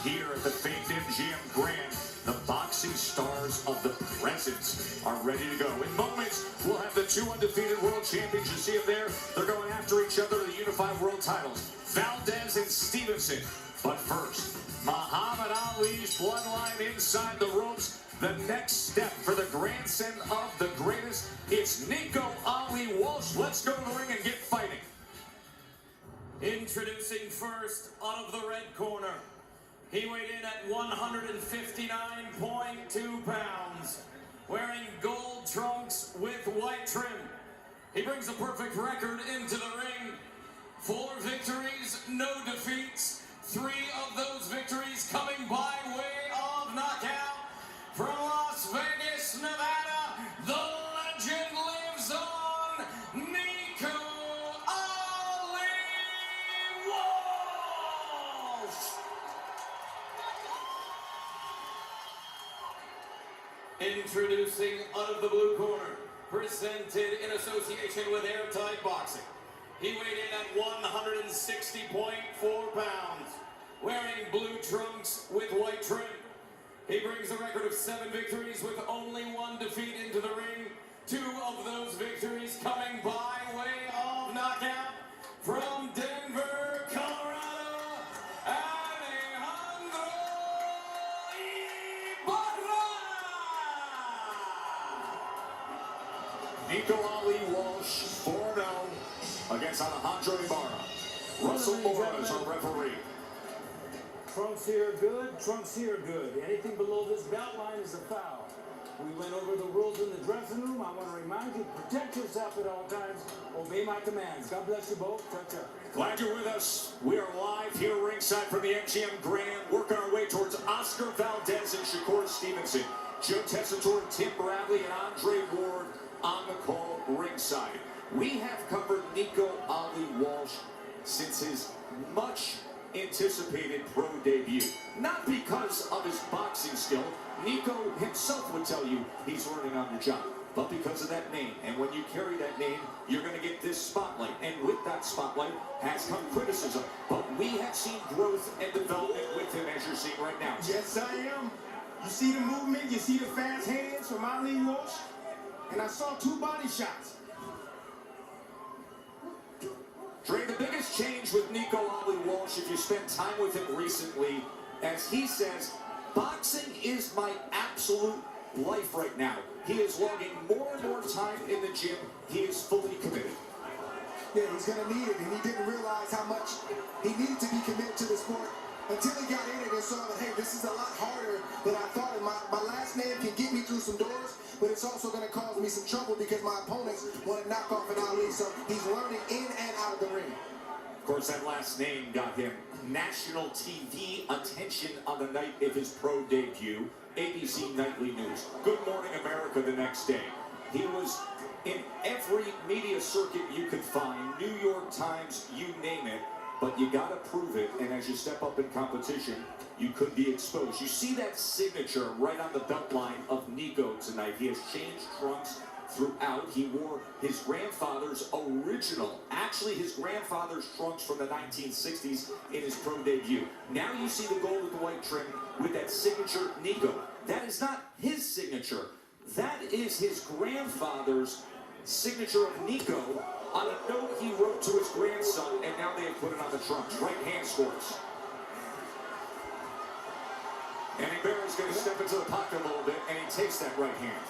here at the famed MGM Grand, the boxing stars of the present are ready to go. In moments, we'll have the two undefeated world champions. You see them there. They're going after each other to the unified world titles, Valdez and Stevenson. But first, Muhammad Ali's bloodline inside the ropes. The next step for the grandson of the greatest, it's Nico Ali Walsh. Let's go to the ring and get fighting. Introducing first, out of the red corner, he weighed in at 159.2 pounds, wearing gold trunks with white trim. He brings a perfect record into the ring. 4 victories, no defeats. 3 of those victories coming by way of knockout. From Las Vegas, Nevada, the legend lives on, Nico Ali Walsh. Introducing out of the blue corner, presented in association with Airtight Boxing. He weighed in at 160.4 pounds, wearing blue trunks with white trim. He brings a record of 7 victories with only 1 defeat into the ring. 2 of those victories coming by way of knockout. From Denver, Colorado, Alejandro Ibarra. Nico Ali Walsh, 4-0 against Alejandro Ibarra. Russell Mora is our referee. Trunks here good, trunks here good. Anything below this belt line is a foul. We went over the rules in the dressing room. I want to remind you, protect yourself at all times. Obey my commands. God bless you both. Touch up. Glad you're with us. We are live here ringside from the MGM Grand, working our way towards Oscar Valdez and Shakur Stevenson. Joe Tessitore, Tim Bradley, and Andre Ward on the call ringside. We have covered Nico Ali Walsh since his much anticipated pro debut. Not because of his boxing skill. Nico himself would tell you he's learning on the job, but because of that name. And when you carry that name, you're going to get this spotlight. And with that spotlight has come criticism. But we have seen growth and development with him, as you're seeing right now. Yes, I am. You see the movement, you see the fast hands from Ali Walsh, and I saw 2 body shots. Dre, the biggest change with Nico Ali Walsh, if you spend time with him recently, as he says, boxing is my absolute life right now. He is logging more and more time in the gym. He is fully committed. Yeah, he's going to need it, and he didn't realize how much he needed to be committed to the sport until he got in it and saw that, hey, this is a lot harder than I thought. And my last name can get me through some doors, but it's also going to cause me some trouble because my opponents want to knock off an Ali. So he's learning in and out of the ring. Of course, that last name got him national TV attention on the night of his pro debut. ABC Nightly News. Good Morning America the next day. He was in every media circuit you could find, New York Times, you name it. But you got to prove it, and as you step up in competition, you could be exposed. You see that signature right on the belt line of Nico tonight. He has changed trunks throughout. He wore his grandfather's original, actually his grandfather's trunks from the 1960s in his pro debut. Now you see the gold with the white trim with that signature Nico. That is not his signature. That is his grandfather's signature of Nico on a note he wrote to his grandson, and now they have put it on the trunks. Right hand scores. And Ibarra's going to step into the pocket a little bit, and he takes that right hand.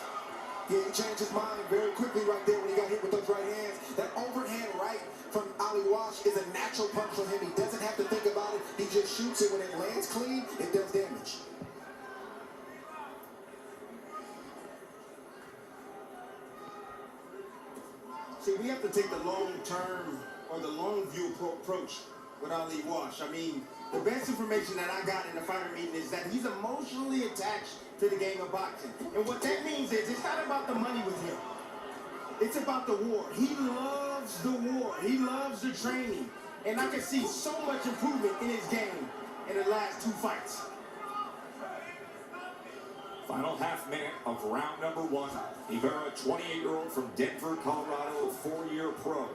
Yeah, he changed his mind very quickly right there when he got hit with those right hands. That overhand right from Ali Walsh is a natural punch from him. He doesn't have to think about it. He just shoots it. When it lands clean, it does damage. See, we have to take the long-term or the long-view approach with Ali Walsh. I mean, the best information that I got in the fighter meeting is that he's emotionally attached to the game of boxing. And what that means is it's not about the money with him. It's about the war. He loves the war. He loves the training. And I can see so much improvement in his game in the last 2 fights. Final half minute of round number 1. Ibarra, 28-year-old from Denver, Colorado, 4-year pro.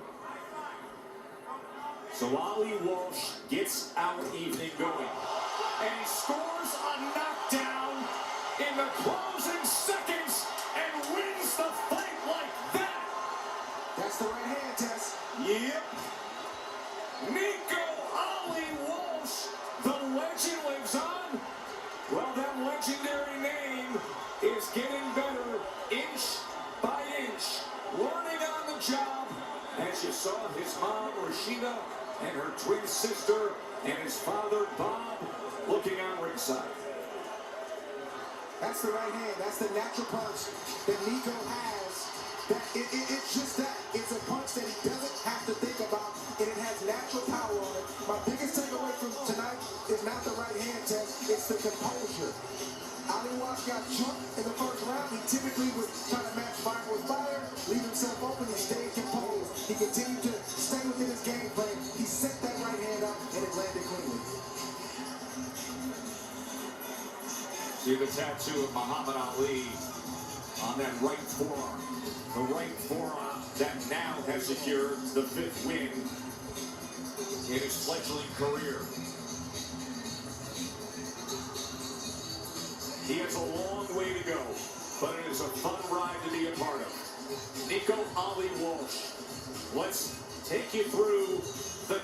So Ali Walsh gets our evening going. and he scores a knockdown in the closing seconds and wins the fight like that. That's the right hand, Tess. Yep. Nico Ali Walsh, the legend lives on. Well, that legendary name is getting better inch by inch, learning on the job. As you saw, his mom, Rashida, and her twin sister, and his father, Bob, looking on ringside. That's the right hand. That's the natural punch that Nico has. It's just that. It's a punch that he doesn't have to think about, and it has natural power on it. My biggest takeaway from tonight is not the right hand test. It's the composure. Ali Walsh got jumped in the first round. He typically would try to match fire with fire, leave himself open. He stayed composed. He continued to stay within his game plan. He set that right hand up, and it landed cleanly. See the tattoo of Muhammad Ali on that right forearm. The right forearm that now has secured the 5th win in his fledgling career. He has a long way to go, but it is a fun ride to be a part of. Nico Ali Walsh, let's take you through the